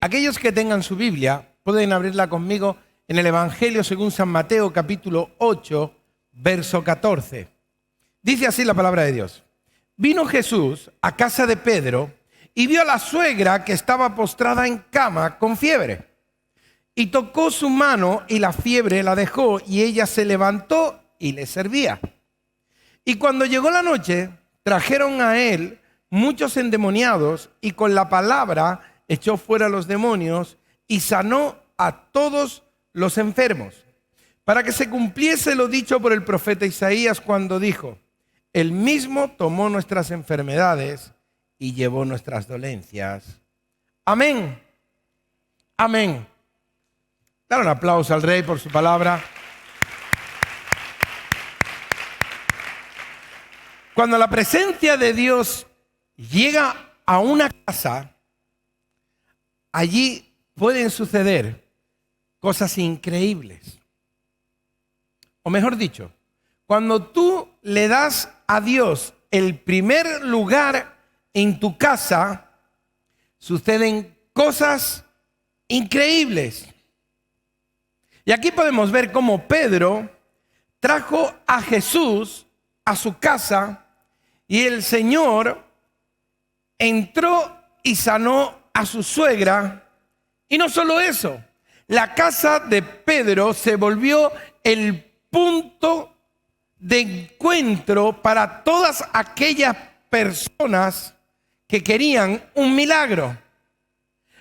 Aquellos que tengan su Biblia pueden abrirla conmigo en el Evangelio según San Mateo, capítulo 8, verso 14. Dice así la palabra de Dios. Vino Jesús a casa de Pedro y vio a la suegra que estaba postrada en cama con fiebre. Y tocó su mano y la fiebre la dejó y ella se levantó y le servía. Y cuando llegó la noche, trajeron a él muchos endemoniados y con la palabra echó fuera los demonios y sanó a todos los enfermos, para que se cumpliese lo dicho por el profeta Isaías cuando dijo: Él mismo tomó nuestras enfermedades y llevó nuestras dolencias. Amén. Amén. Dar un aplauso al Rey por su palabra. Cuando la presencia de Dios llega a una casa, allí pueden suceder cosas increíbles. O mejor dicho, cuando tú le das a Dios el primer lugar en tu casa, suceden cosas increíbles. Y aquí podemos ver cómo Pedro trajo a Jesús a su casa y el Señor entró y sanó a su suegra. Y no solo eso, la casa de Pedro se volvió el punto de encuentro para todas aquellas personas que querían un milagro.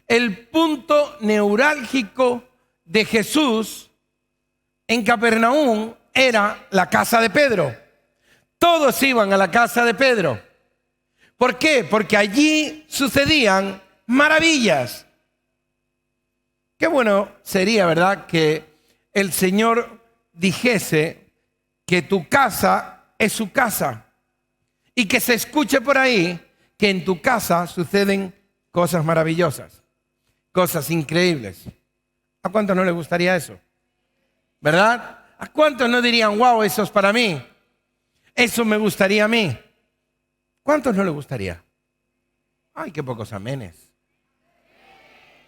El punto neurálgico de Jesús en Capernaum era la casa de Pedro. Todos iban a la casa de Pedro. ¿Por qué? Porque allí sucedían maravillas. Qué bueno sería, ¿verdad?, que el Señor dijese que tu casa es su casa y que se escuche por ahí que en tu casa suceden cosas maravillosas, cosas increíbles. ¿A cuántos no les gustaría eso? ¿Verdad? ¿A cuántos no dirían, wow, eso es para mí? Eso me gustaría a mí. ¿Cuántos no les gustaría? Ay, qué pocos amenes.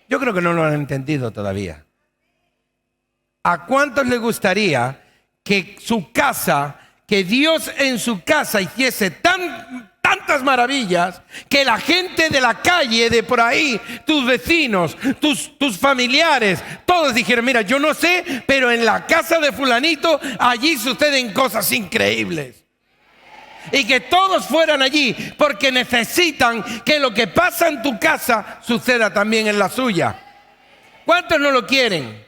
Yo creo que no lo han entendido todavía. ¿A cuántos les gustaría que su casa, que Dios en su casa hiciese tantas maravillas, que la gente de la calle, de por ahí, tus vecinos, tus familiares, todos dijeran, mira, yo no sé, pero en la casa de fulanito, allí suceden cosas increíbles? Y que todos fueran allí, porque necesitan que lo que pasa en tu casa suceda también en la suya. ¿Cuántos no lo quieren?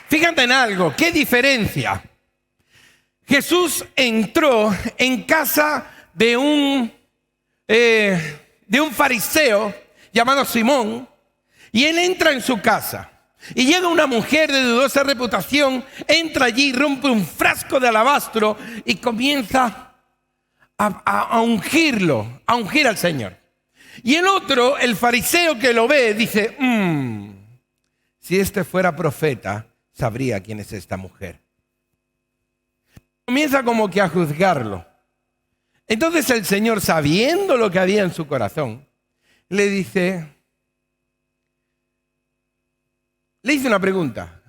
Fíjate en algo, qué diferencia. Jesús entró en casa de un fariseo llamado Simón, y él entra en su casa. Y llega una mujer de dudosa reputación, entra allí, rompe un frasco de alabastro y comienza a ungirlo, a ungir al Señor. Y el otro, el fariseo que lo ve, dice, si este fuera profeta, sabría quién es esta mujer. Comienza como que a juzgarlo. Entonces el Señor, sabiendo lo que había en su corazón, le dice una pregunta.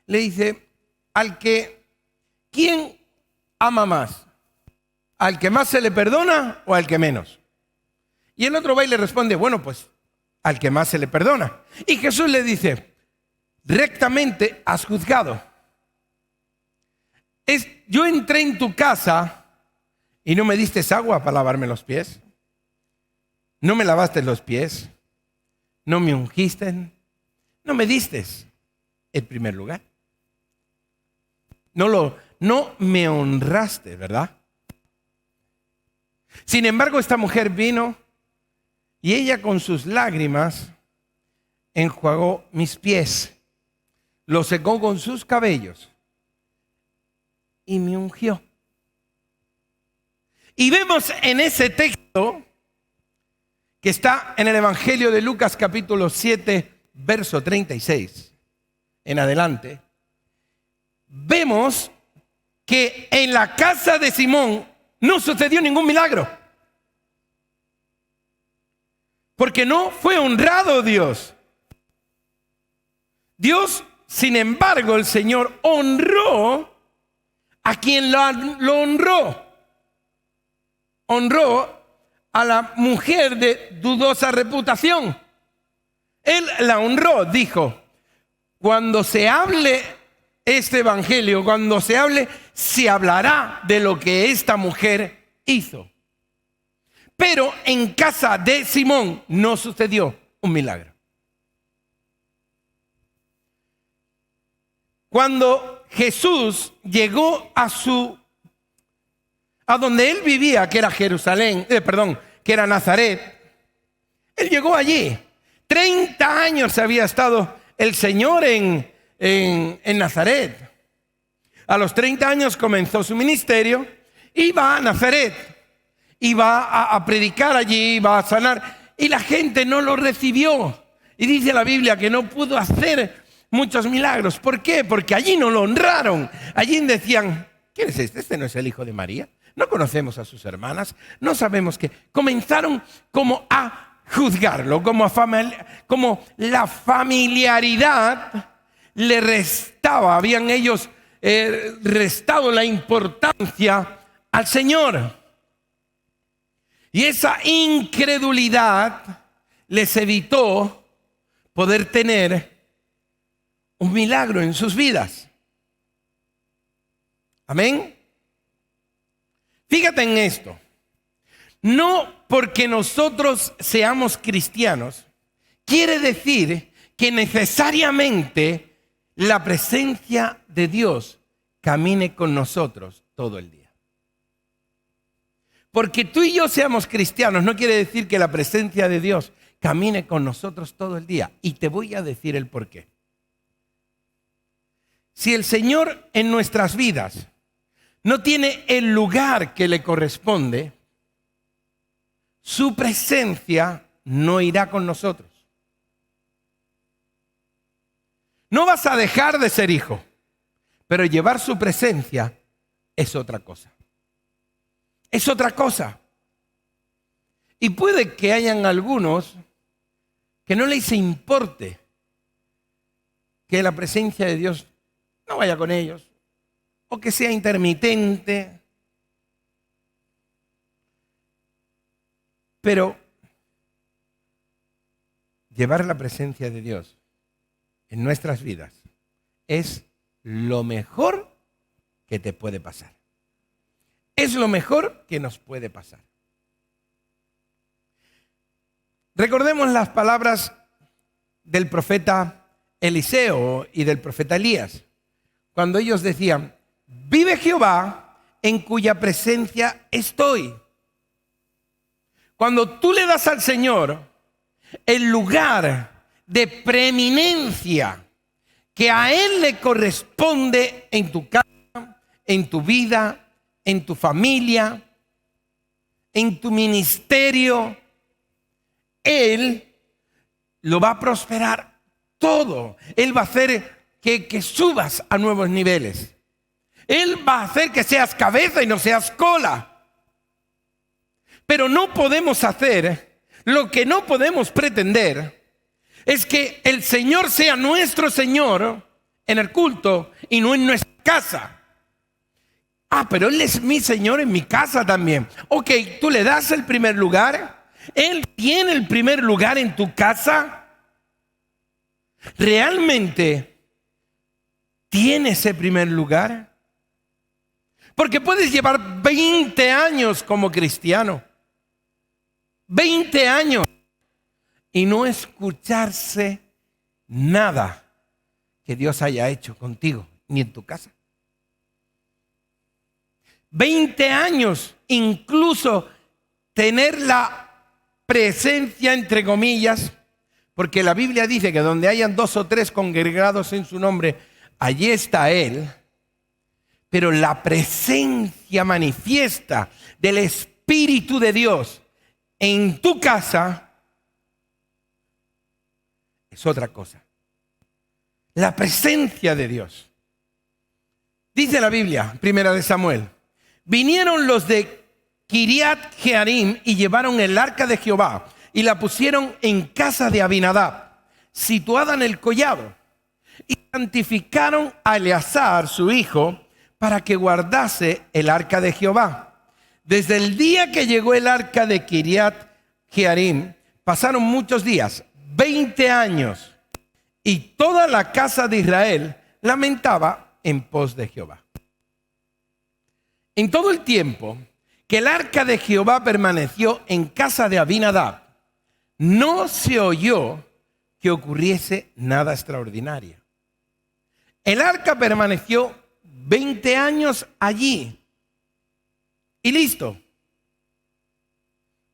Le dice, ¿quién ama más? ¿Al que más se le perdona o al que menos? Y el otro va y le responde, bueno, pues al que más se le perdona. Y Jesús le dice, rectamente has juzgado. Yo entré en tu casa y no me diste agua para lavarme los pies. No me lavaste los pies. No me ungiste. No me diste el primer lugar. No me honraste, ¿verdad? Sin embargo, esta mujer vino y ella con sus lágrimas enjuagó mis pies, los secó con sus cabellos y me ungió. Y vemos en ese texto que está en el Evangelio de Lucas capítulo 7, verso 36 en adelante, vemos que en la casa de Simón no sucedió ningún milagro. Porque no fue honrado Dios. Dios, sin embargo, el Señor honró a quien lo honró. Honró a la mujer de dudosa reputación. Él la honró, dijo, cuando se hable este evangelio, cuando se hable, se hablará de lo que esta mujer hizo. Pero en casa de Simón no sucedió un milagro. Cuando Jesús llegó a donde él vivía, que era que era Nazaret, él llegó allí. 30 años había estado el Señor en Nazaret. A los 30 años comenzó su ministerio, iba a Nazaret, iba a predicar allí, iba a sanar, y la gente no lo recibió. Y dice la Biblia que no pudo hacer muchos milagros. ¿Por qué? Porque allí no lo honraron. Allí decían, ¿quién es este? Este no es el hijo de María. No conocemos a sus hermanas, no sabemos qué. Comenzaron como a juzgarlo, como la familiaridad le restaba. Habían ellos restado la importancia al Señor. Y esa incredulidad les evitó poder tener un milagro en sus vidas. Amén. Fíjate en esto. No porque nosotros seamos cristianos quiere decir que necesariamente la presencia de Dios camine con nosotros todo el día. Porque tú y yo seamos cristianos no quiere decir que la presencia de Dios camine con nosotros todo el día. Y te voy a decir el por qué. Si el Señor en nuestras vidas no tiene el lugar que le corresponde, su presencia no irá con nosotros. No vas a dejar de ser hijo, pero llevar su presencia es otra cosa. Es otra cosa. Y puede que hayan algunos que no les importe que la presencia de Dios no vaya con ellos, o que sea intermitente. Pero llevar la presencia de Dios en nuestras vidas es lo mejor que te puede pasar. Es lo mejor que nos puede pasar. Recordemos las palabras del profeta Eliseo y del profeta Elías, cuando ellos decían, vive Jehová en cuya presencia estoy. Cuando tú le das al Señor el lugar de preeminencia que a Él le corresponde en tu casa, en tu vida, en tu familia, en tu ministerio, Él lo va a prosperar todo. Él va a hacer que subas a nuevos niveles. Él va a hacer que seas cabeza y no seas cola. Pero no podemos hacer, lo que no podemos pretender es que el Señor sea nuestro Señor en el culto y no en nuestra casa. Pero Él es mi Señor en mi casa también. Ok, tú le das el primer lugar. Él tiene el primer lugar en tu casa. ¿Realmente tiene ese primer lugar? Porque puedes llevar 20 años como cristiano. 20 años. Y no escucharse nada que Dios haya hecho contigo, ni en tu casa. 20 años, incluso tener la presencia, entre comillas, porque la Biblia dice que donde hayan 2 o 3 congregados en su nombre, allí está Él. Pero la presencia manifiesta del Espíritu de Dios en tu casa es otra cosa. La presencia de Dios. Dice la Biblia, 1 Samuel, vinieron los de Kiriat Jearim y llevaron el arca de Jehová y la pusieron en casa de Abinadab, situada en el collado, y santificaron a Eleazar, su hijo, para que guardase el arca de Jehová. Desde el día que llegó el arca de Kiriat Jearim, pasaron muchos días, 20 años, y toda la casa de Israel lamentaba en pos de Jehová. En todo el tiempo que el arca de Jehová permaneció en casa de Abinadab, no se oyó que ocurriese nada extraordinario. El arca permaneció 20 años allí. Y listo.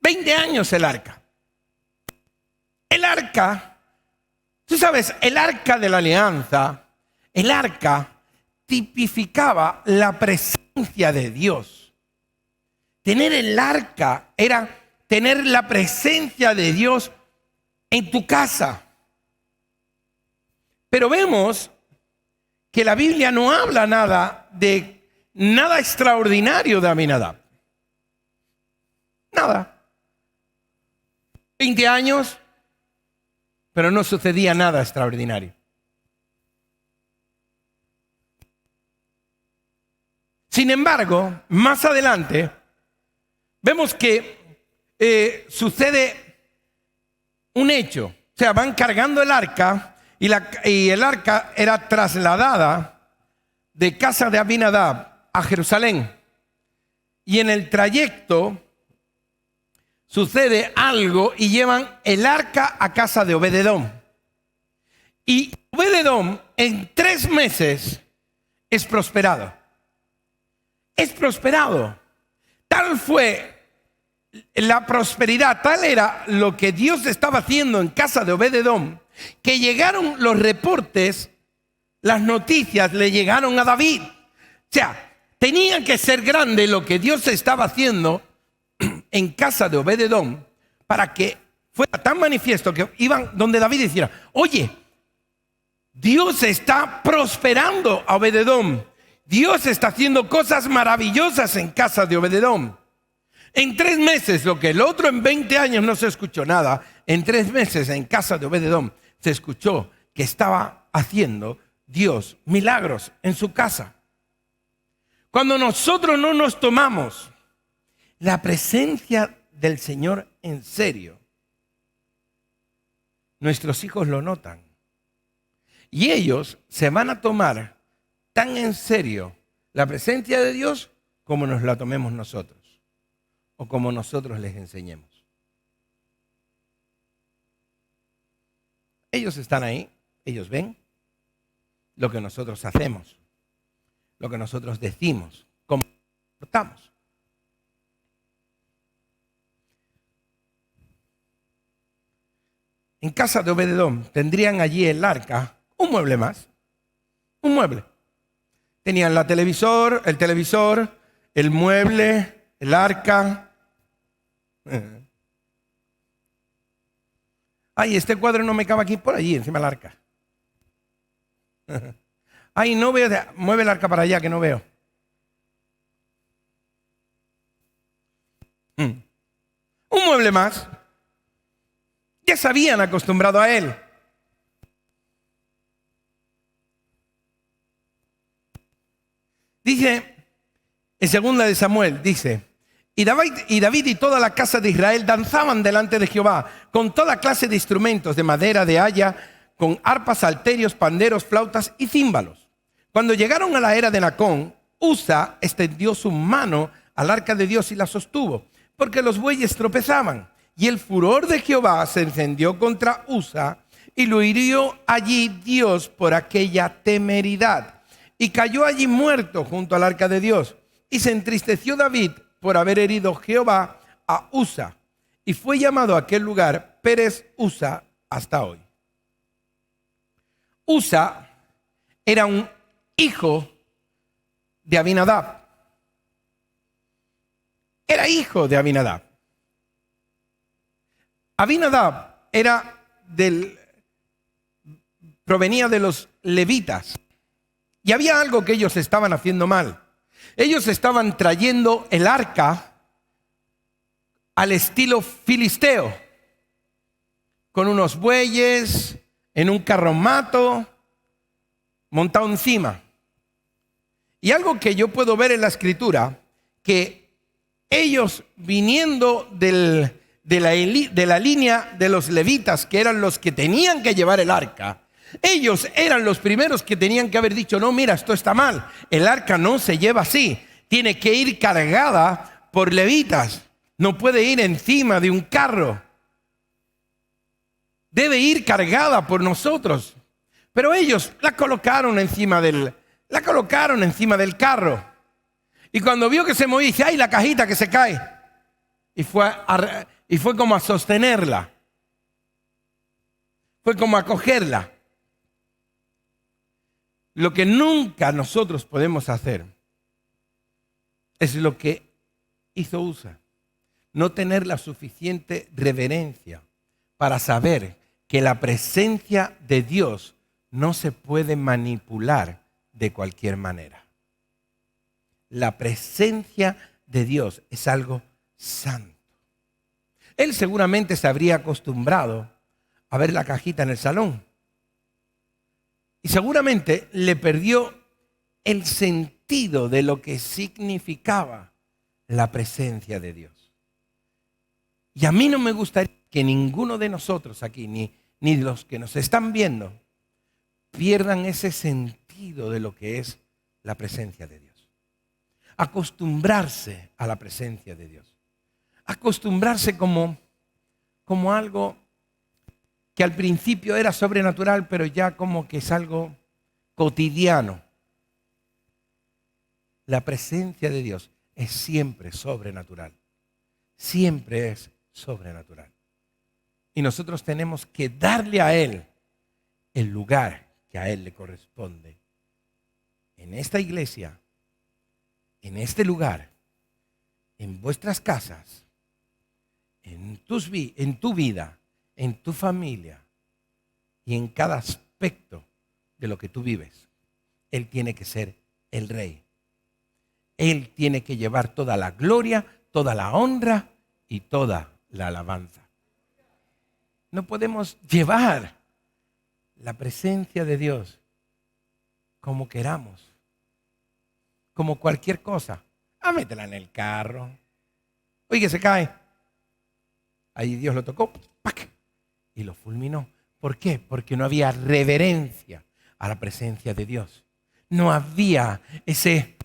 20 años el arca. El arca, tú sabes, el arca de la alianza, el arca tipificaba la presencia de Dios. Tener el arca era tener la presencia de Dios en tu casa. Pero vemos que la Biblia no habla nada de nada extraordinario de Abinadab. Nada. 20 años, pero no sucedía nada extraordinario. Sin embargo, más adelante, vemos que sucede un hecho. O sea, van cargando el arca y el arca era trasladada de casa de Abinadab a Jerusalén. Y en el trayecto sucede algo y llevan el arca a casa de Obed-edom. Y Obed-edom en 3 meses es prosperado. Es prosperado. Tal fue la prosperidad, tal era lo que Dios estaba haciendo en casa de Obed-edom, que llegaron los reportes, las noticias le llegaron a David. O sea, tenía que ser grande lo que Dios estaba haciendo en casa de Obed-edom para que fuera tan manifiesto que iban donde David y decían: oye, Dios está prosperando a Obed-edom. Dios está haciendo cosas maravillosas en casa de Obed-edom. En 3 meses, lo que el otro en 20 años no se escuchó nada, en 3 meses en casa de Obed-edom se escuchó que estaba haciendo Dios milagros en su casa. Cuando nosotros no nos tomamos la presencia del Señor en serio, nuestros hijos lo notan. Y ellos se van a tomar tan en serio la presencia de Dios como nos la tomemos nosotros o como nosotros les enseñemos. Ellos están ahí, ellos ven lo que nosotros hacemos, lo que nosotros decimos, cómo nos comportamos. En casa de Obed-edom tendrían allí el arca, un mueble más, un mueble. Tenían el televisor, el mueble, el arca. Ay, este cuadro no me cabe aquí, por allí, encima del arca. Ay, no veo, mueve el arca para allá que no veo. Un mueble más. Ya se habían acostumbrado a él. Dice, en 2 de Samuel, dice: y David y toda la casa de Israel danzaban delante de Jehová con toda clase de instrumentos de madera, de haya, con arpas, salterios, panderos, flautas y címbalos. Cuando llegaron a la era de Nacón, Usa extendió su mano al arca de Dios y la sostuvo, porque los bueyes tropezaban. Y el furor de Jehová se encendió contra Usa y lo hirió allí Dios por aquella temeridad. Y cayó allí muerto junto al arca de Dios. Y se entristeció David por haber herido Jehová a Usa. Y fue llamado a aquel lugar Pérez Usa hasta hoy. Usa era un hijo de Abinadab. Era hijo de Abinadab. Abinadab provenía de los levitas. Y había algo que ellos estaban haciendo mal. Ellos estaban trayendo el arca al estilo filisteo, con unos bueyes, en un carromato, montado encima. Y algo que yo puedo ver en la Escritura, que ellos viniendo de la línea de los levitas, que eran los que tenían que llevar el arca, ellos eran los primeros que tenían que haber dicho, no, mira, esto está mal, el arca no se lleva así, tiene que ir cargada por levitas, no puede ir encima de un carro, debe ir cargada por nosotros. Pero ellos la colocaron encima del carro. Y cuando vio que se movía, dice, ¡ay, la cajita que se cae! Y fue como a sostenerla. Fue como a cogerla. Lo que nunca nosotros podemos hacer es lo que hizo Usa. No tener la suficiente reverencia para saber que la presencia de Dios no se puede manipular de cualquier manera. La presencia de Dios es algo santo. Él seguramente se habría acostumbrado a ver la cajita en el salón. Y seguramente le perdió el sentido de lo que significaba la presencia de Dios. Y a mí no me gustaría que ninguno de nosotros aquí, ni los que nos están viendo, pierdan ese sentido de lo que es la presencia de Dios. Acostumbrarse a la presencia de Dios. Acostumbrarse como algo que al principio era sobrenatural, pero ya como que es algo cotidiano. La presencia de Dios es siempre sobrenatural. Siempre es sobrenatural. Y nosotros tenemos que darle a Él el lugar que a Él le corresponde. En esta iglesia, en este lugar, en vuestras casas, en tu vida, en tu familia y en cada aspecto de lo que tú vives. Él tiene que ser el Rey. Él tiene que llevar toda la gloria, toda la honra y toda la alabanza. No podemos llevar la presencia de Dios como queramos, como cualquier cosa. Métela en el carro. Oye, que se cae. Ahí Dios lo tocó, ¡pac!, y lo fulminó. ¿Por qué? Porque no había reverencia a la presencia de Dios. No había ese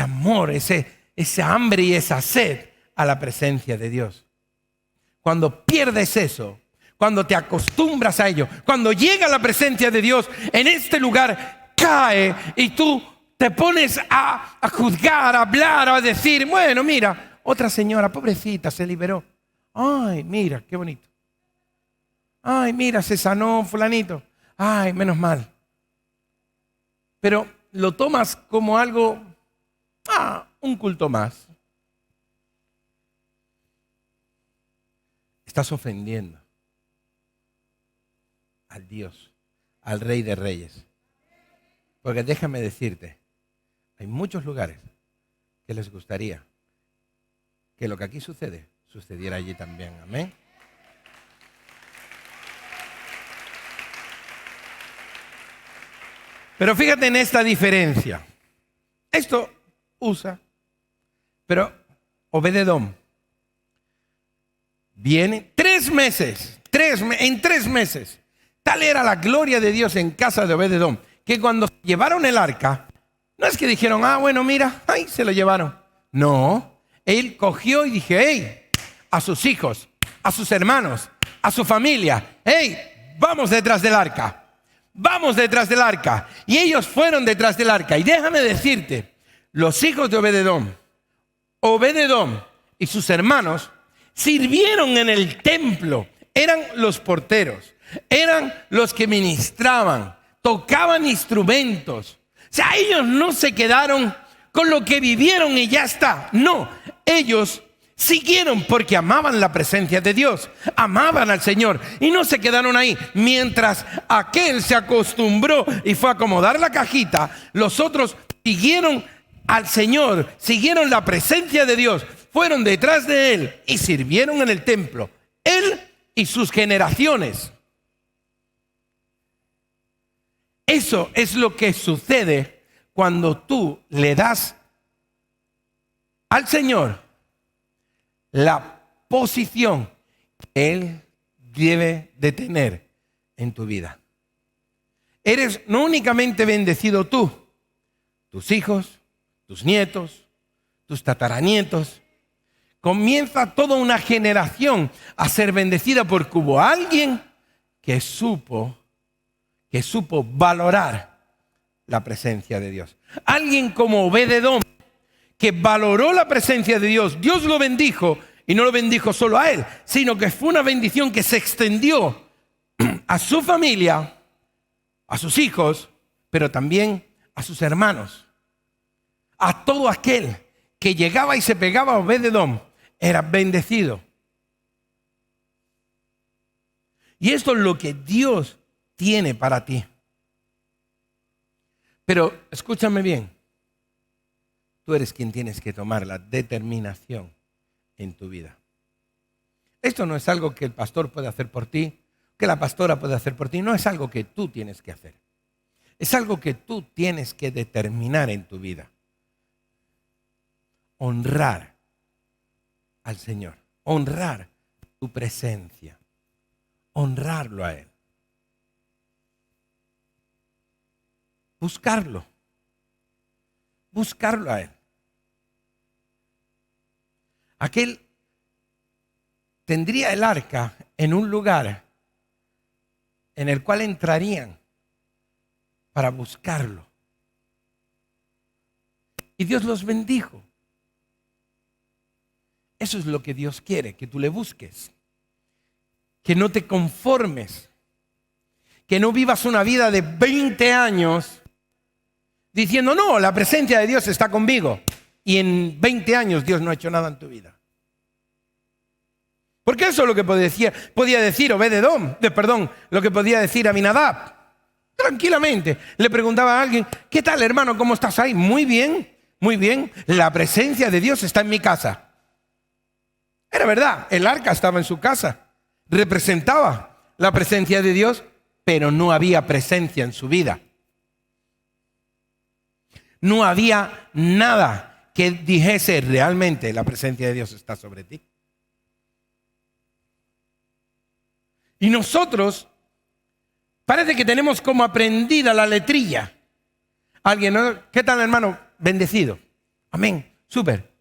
amor, esa hambre y esa sed a la presencia de Dios. Cuando pierdes eso, cuando te acostumbras a ello, cuando llega la presencia de Dios en este lugar, cae y tú te pones a juzgar, a hablar, a decir, bueno, mira, otra señora, pobrecita, se liberó. Ay, mira, qué bonito. Ay, mira, se sanó fulanito. Ay, menos mal. Pero lo tomas como algo, un culto más. Estás ofendiendo al Dios, al Rey de Reyes. Porque déjame decirte, hay muchos lugares que les gustaría que lo que aquí sucediera allí también. Amén. Pero fíjate en esta diferencia. Esto Usa, pero Obed-Edom viene 3 meses, en 3 meses. Tal era la gloria de Dios en casa de Obed-Edom, que cuando llevaron el arca, no es que dijeron, bueno, mira, se lo llevaron. No, él cogió y dije, hey, a sus hijos, a sus hermanos, a su familia, hey, vamos detrás del arca. Vamos detrás del arca. Y ellos fueron detrás del arca. Y déjame decirte, los hijos de Obed-Edom y sus hermanos sirvieron en el templo. Eran los porteros, eran los que ministraban, tocaban instrumentos. O sea, ellos no se quedaron con lo que vivieron y ya está. No, ellos siguieron porque amaban la presencia de Dios, amaban al Señor y no se quedaron ahí. Mientras aquel se acostumbró y fue a acomodar la cajita, los otros siguieron al Señor, siguieron la presencia de Dios, fueron detrás de él y sirvieron en el templo, él y sus generaciones. Eso es lo que sucede cuando tú le das al Señor la posición que Él debe de tener en tu vida. Eres no únicamente bendecido tú, tus hijos, tus nietos, tus tataranietos. Comienza toda una generación a ser bendecida porque hubo alguien que supo valorar la presencia de Dios. Alguien como Obed-Edom, que valoró la presencia de Dios. Dios lo bendijo y no lo bendijo solo a él, sino que fue una bendición que se extendió a su familia, a sus hijos, pero también a sus hermanos. A todo aquel que llegaba y se pegaba a Obed-Edom era bendecido. Y esto es lo que Dios tiene para ti. Pero escúchame bien, tú eres quien tienes que tomar la determinación en tu vida. Esto no es algo que el pastor puede hacer por ti, que la pastora puede hacer por ti, no es algo que tú tienes que hacer. Es algo que tú tienes que determinar en tu vida. Honrar al Señor, honrar su presencia, honrarlo a Él. Buscarlo a Él. Aquel tendría el arca en un lugar en el cual entrarían para buscarlo. Y Dios los bendijo. Eso es lo que Dios quiere, que tú le busques. Que no te conformes. Que no vivas una vida de 20 años diciendo, no, la presencia de Dios está conmigo. Y en 20 años Dios no ha hecho nada en tu vida. Porque eso es lo que podía decir Obed-Edom, lo que podía decir Aminadab. Tranquilamente. Le preguntaba a alguien, ¿qué tal, hermano? ¿Cómo estás ahí? Muy bien, muy bien. La presencia de Dios está en mi casa. Era verdad, el arca estaba en su casa. Representaba la presencia de Dios, pero no había presencia en su vida. No había nada que dijese realmente la presencia de Dios está sobre ti. Y nosotros parece que tenemos como aprendida la letrilla. Alguien, ¿no? ¿Qué tal, hermano? Bendecido. Amén. Súper.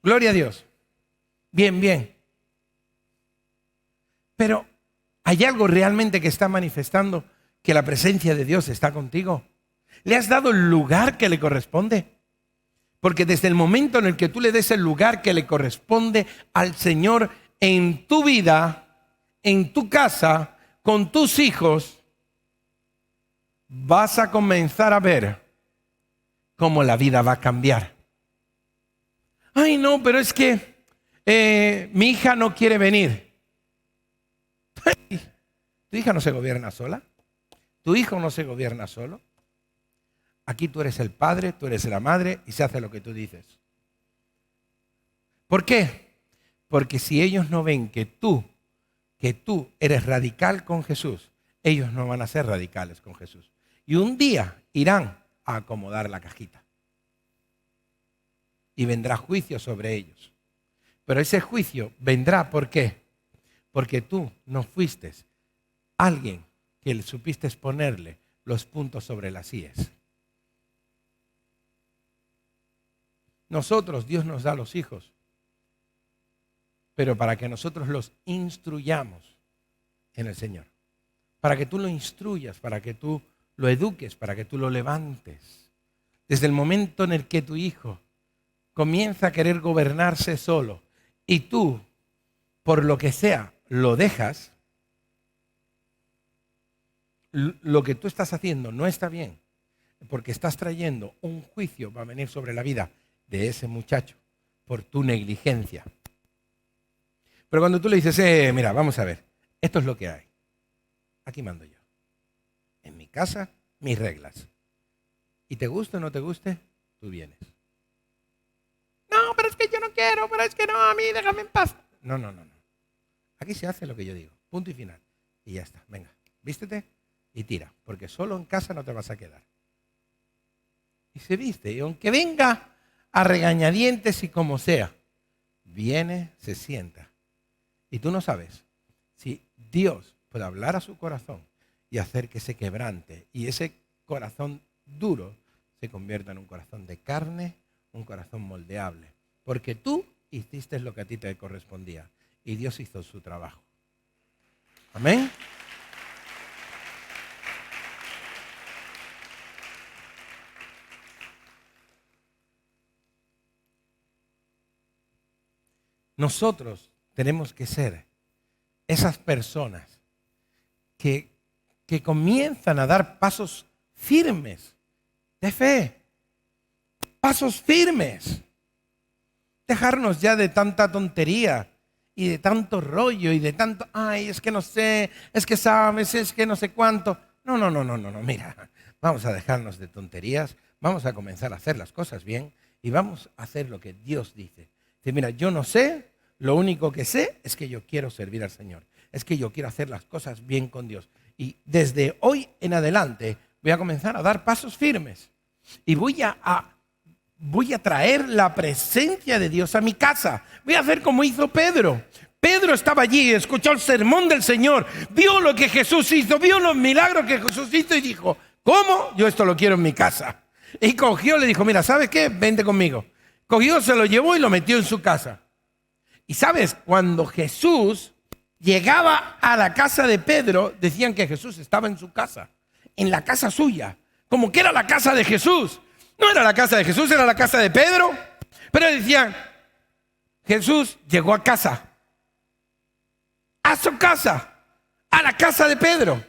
Gloria a Dios. Bien, bien. Pero ¿hay algo realmente que está manifestando que la presencia de Dios está contigo? ¿Le has dado el lugar que le corresponde? Porque desde el momento en el que tú le des el lugar que le corresponde al Señor en tu vida, en tu casa, con tus hijos, vas a comenzar a ver cómo la vida va a cambiar. Ay, no, pero es que mi hija no quiere venir. Tu hija no se gobierna sola. Tu hijo no se gobierna solo. Aquí tú eres el padre, tú eres la madre y se hace lo que tú dices. ¿Por qué? Porque si ellos no ven que tú eres radical con Jesús, ellos no van a ser radicales con Jesús. Y un día irán a acomodar la cajita. Y vendrá juicio sobre ellos. Pero ese juicio vendrá, ¿por qué? Porque tú no fuiste alguien que le supiste ponerle los puntos sobre las íes. Nosotros, Dios nos da los hijos, pero para que nosotros los instruyamos en el Señor. Para que tú lo instruyas, para que tú lo eduques, para que tú lo levantes. Desde el momento en el que tu hijo comienza a querer gobernarse solo y tú, por lo que sea, lo dejas, lo que tú estás haciendo no está bien, porque estás trayendo un juicio, va a venir sobre la vida de ese muchacho por tu negligencia. Pero cuando tú le dices, mira, vamos a ver, esto es lo que hay. Aquí mando yo. En mi casa, mis reglas. Y te guste o no te guste, tú vienes. No, pero es que yo no quiero, pero es que no, a mí déjame en paz. No. Aquí se hace lo que yo digo, punto y final. Y ya está, venga, vístete y tira, porque solo en casa no te vas a quedar. Y se viste, y aunque venga a regañadientes y como sea, viene, se sienta. Y tú no sabes si Dios puede hablar a su corazón y hacer que se quebrante y ese corazón duro se convierta en un corazón de carne, un corazón moldeable. Porque tú hiciste lo que a ti te correspondía y Dios hizo su trabajo. Amén. Nosotros tenemos que ser esas personas que comienzan a dar pasos firmes de fe. Pasos firmes. Dejarnos ya de tanta tontería y de tanto rollo y de tanto, ay, es que no sé, es que sabes, es que no sé cuánto. No, mira, vamos a dejarnos de tonterías, vamos a comenzar a hacer las cosas bien y vamos a hacer lo que Dios dice. Dice, mira, yo no sé, lo único que sé es que yo quiero servir al Señor, es que yo quiero hacer las cosas bien con Dios. Y desde hoy en adelante voy a comenzar a dar pasos firmes y voy a traer la presencia de Dios a mi casa. Voy a hacer como hizo Pedro. Pedro estaba allí, escuchó el sermón del Señor, vio lo que Jesús hizo, vio los milagros que Jesús hizo y dijo, ¿cómo? Yo esto lo quiero en mi casa. Y cogió, le dijo, mira, ¿sabes qué? Vente conmigo. Cogió, se lo llevó y lo metió en su casa. Y sabes, cuando Jesús llegaba a la casa de Pedro, decían que Jesús estaba en su casa, en la casa suya, como que era la casa de Jesús. No era la casa de Jesús, era la casa de Pedro. Pero decían, Jesús llegó a casa. A su casa. A la casa de Pedro.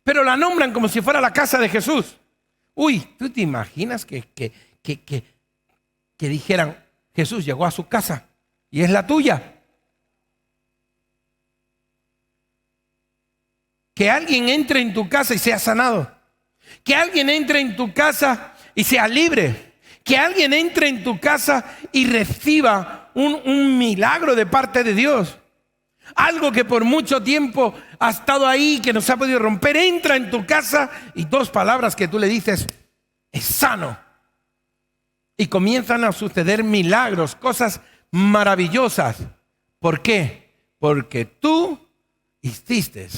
Pero la nombran como si fuera la casa de Jesús. Uy, ¿tú te imaginas que dijeran, Jesús llegó a su casa y es la tuya? Que alguien entre en tu casa y sea sanado. Que alguien entre en tu casa y sea libre. Que alguien entre en tu casa y reciba un milagro de parte de Dios. Algo que por mucho tiempo ha estado ahí, que no se ha podido romper, entra en tu casa y dos palabras que tú le dices, es sano. Y comienzan a suceder milagros, cosas maravillosas. ¿Por qué? Porque tú hiciste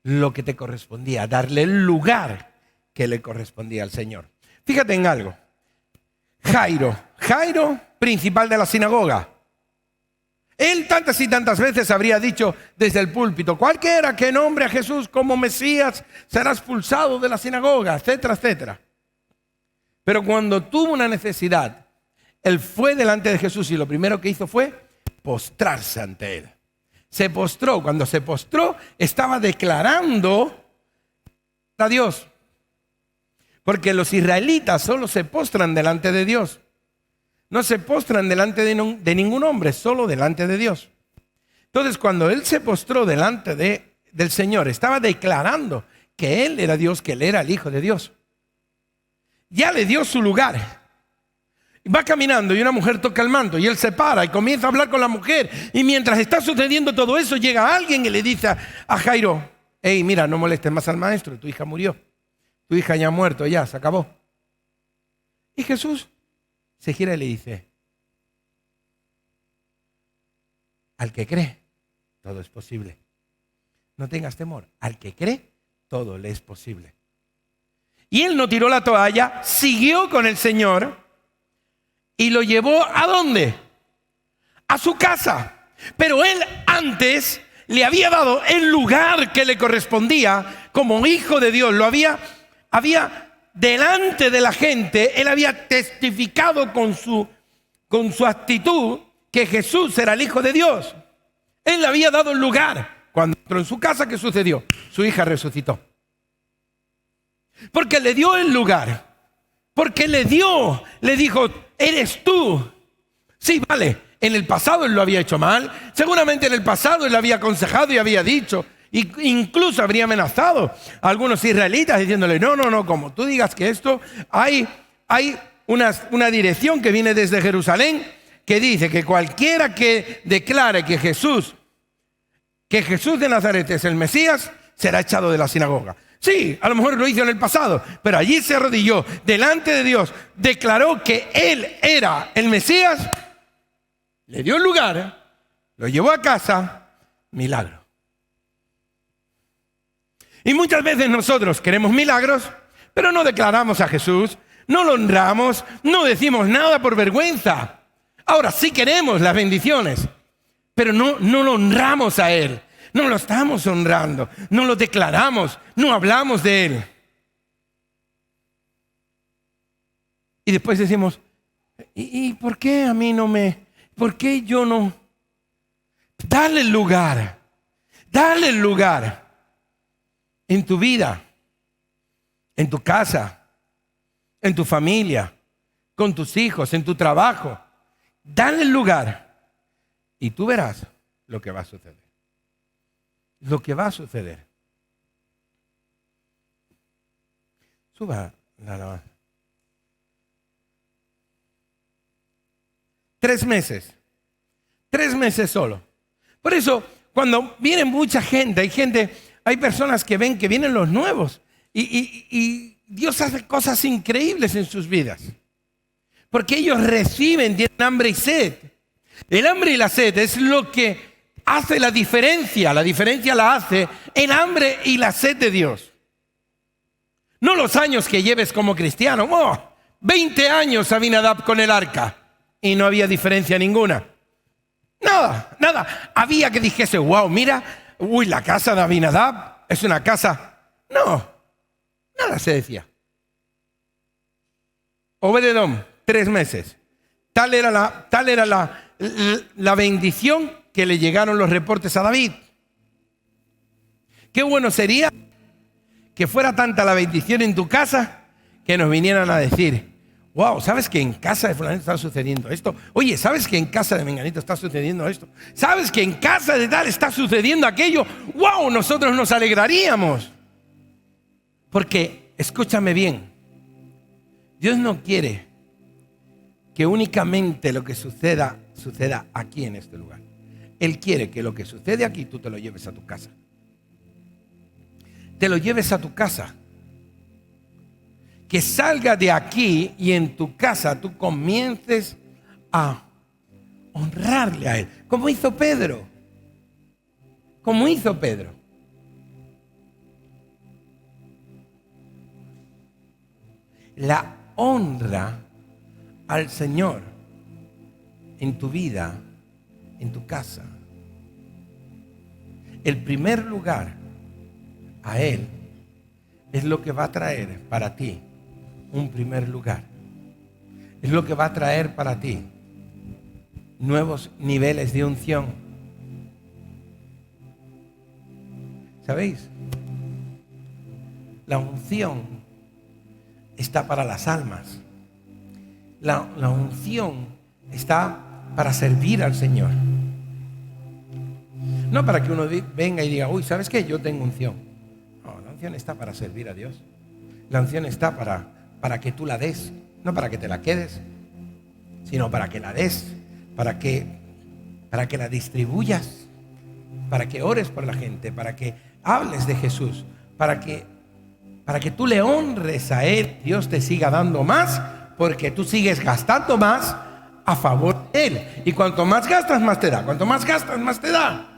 lo que te correspondía, darle el lugar que le correspondía al Señor. Fíjate en algo. Jairo, principal de la sinagoga. Él tantas y tantas veces habría dicho desde el púlpito, cualquiera que nombre a Jesús como Mesías será expulsado de la sinagoga, etcétera, etcétera. Pero cuando tuvo una necesidad, él fue delante de Jesús y lo primero que hizo fue postrarse ante él. Se postró. Cuando se postró, estaba declarando a Dios. Porque los israelitas solo se postran delante de Dios. No se postran delante de ningún hombre, solo delante de Dios. Entonces, cuando él se postró delante del Señor, estaba declarando que él era Dios, que él era el Hijo de Dios. Ya le dio su lugar. Va caminando y una mujer toca el manto y él se para y comienza a hablar con la mujer. Y mientras está sucediendo todo eso, llega alguien y le dice a Jairo, hey, mira, no molestes más al maestro, tu hija murió. Tu hija ya ha muerto, ya, se acabó. Y Jesús se gira y le dice, al que cree, todo es posible. No tengas temor, al que cree, todo le es posible. Y él no tiró la toalla, siguió con el Señor y lo llevó ¿a dónde? A su casa. Pero él antes le había dado el lugar que le correspondía como hijo de Dios. Lo había delante de la gente, él había testificado con su actitud que Jesús era el Hijo de Dios. Él le había dado el lugar. Cuando entró en su casa, ¿qué sucedió? Su hija resucitó. Porque le dio el lugar. Porque le dijo, eres tú. Sí, vale, en el pasado él lo había hecho mal. Seguramente en el pasado él había aconsejado y había dicho. Incluso habría amenazado a algunos israelitas diciéndole, no, como tú digas que esto, hay una dirección que viene desde Jerusalén que dice que cualquiera que declare que Jesús de Nazaret es el Mesías, será echado de la sinagoga. Sí, a lo mejor lo hizo en el pasado, pero allí se arrodilló delante de Dios, declaró que Él era el Mesías, le dio el lugar, lo llevó a casa, milagro. Y muchas veces nosotros queremos milagros, pero no declaramos a Jesús, no lo honramos, no decimos nada por vergüenza. Ahora sí queremos las bendiciones, pero no lo honramos a Él. No lo estamos honrando, no lo declaramos, no hablamos de Él. Y después decimos, ¿y por qué a mí por qué yo no? Dale el lugar en tu vida, en tu casa, en tu familia, con tus hijos, en tu trabajo. Dale el lugar y tú verás lo que va a suceder. Lo que va a suceder. Suba la alabanza. 3 meses. 3 meses solo. Por eso, cuando viene mucha gente, hay personas que ven que vienen los nuevos y Dios hace cosas increíbles en sus vidas. Porque ellos tienen hambre y sed. El hambre y la sed es lo que hace la diferencia. La diferencia la hace el hambre y la sed de Dios. No los años que lleves como cristiano. 20 años Abinadab con el arca y no había diferencia ninguna. Nada. Había que dijese, wow, mira, la casa de Abinadab es una casa. No, nada se decía. Obed-edom, 3 meses. Tal era la bendición que le llegaron los reportes a David. Qué bueno sería que fuera tanta la bendición en tu casa que nos vinieran a decir, wow, ¿sabes que en casa de fulanito está sucediendo esto? Oye, ¿sabes que en casa de menganito está sucediendo esto? ¿Sabes que en casa de tal está sucediendo aquello? Wow, nosotros nos alegraríamos. Porque, escúchame bien, Dios no quiere que únicamente lo que suceda aquí en este lugar. Él quiere que lo que sucede aquí tú te lo lleves a tu casa. Te lo lleves a tu casa. Que salga de aquí y en tu casa tú comiences a honrarle a Él. Como hizo Pedro. La honra al Señor en tu vida, en tu casa. El primer lugar a Él es lo que va a traer para ti un primer lugar. Es lo que va a traer para ti nuevos niveles de unción. ¿Sabéis? La unción está para las almas. La unción está para servir al Señor. No para que uno venga y diga, uy, ¿sabes qué? Yo tengo unción. No, la unción está para servir a Dios. La unción está para que tú la des, no para que te la quedes, sino para que la des, para que la distribuyas, para que ores por la gente, para que hables de Jesús, para que tú le honres a Él. Dios te siga dando más porque tú sigues gastando más a favor de Él. Y cuanto más gastas, más te da. Cuanto más gastas, más te da.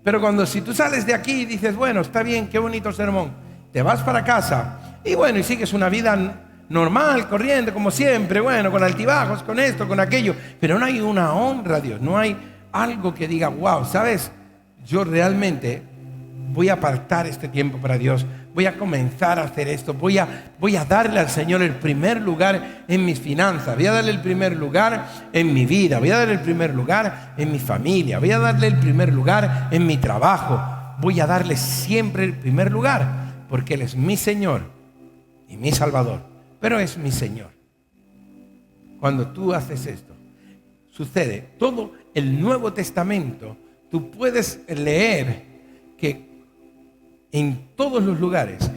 Pero si tú sales de aquí y dices, bueno, está bien, qué bonito sermón, te vas para casa y bueno, y sigues una vida normal, corriente, como siempre, bueno, con altibajos, con esto, con aquello, pero no hay una honra a Dios, no hay algo que diga, wow, ¿sabes? Yo realmente voy a apartar este tiempo para Dios, voy a comenzar a hacer esto, voy a darle al Señor el primer lugar en mis finanzas, voy a darle el primer lugar en mi vida, voy a darle el primer lugar en mi familia, voy a darle el primer lugar en mi trabajo, voy a darle siempre el primer lugar, porque Él es mi Señor y mi Salvador, pero es mi Señor. Cuando tú haces esto, sucede todo el Nuevo Testamento. Tú puedes leer que en todos los lugares,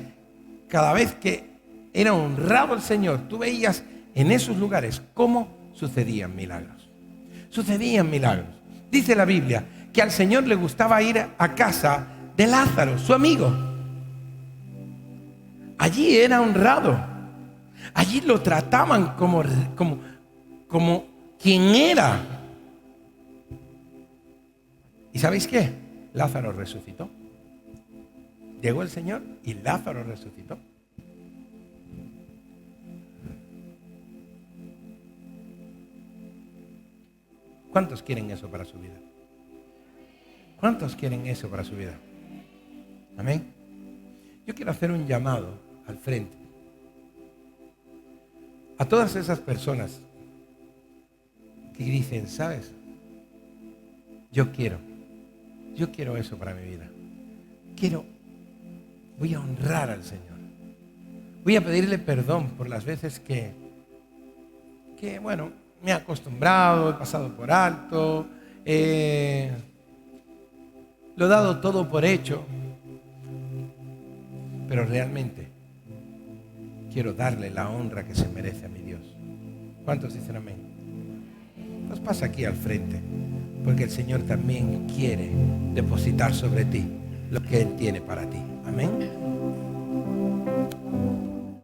cada vez que era honrado el Señor, tú veías en esos lugares cómo sucedían milagros. Sucedían milagros. Dice la Biblia que al Señor le gustaba ir a casa de Lázaro, su amigo. Allí era honrado. Allí lo trataban como quien era. ¿Y sabéis qué? Lázaro resucitó. Llegó el Señor y Lázaro resucitó. ¿Cuántos quieren eso para su vida? ¿Cuántos quieren eso para su vida? Amén. Yo quiero hacer un llamado al frente a todas esas personas que dicen, ¿sabes? Yo quiero eso para mi vida. Voy a honrar al Señor. Voy a pedirle perdón por las veces que bueno, me he acostumbrado, he pasado por alto, lo he dado todo por hecho, pero realmente quiero darle la honra que se merece a mi Dios. ¿Cuántos dicen amén? Pues pasa aquí al frente, porque el Señor también quiere depositar sobre ti lo que Él tiene para ti. Amén.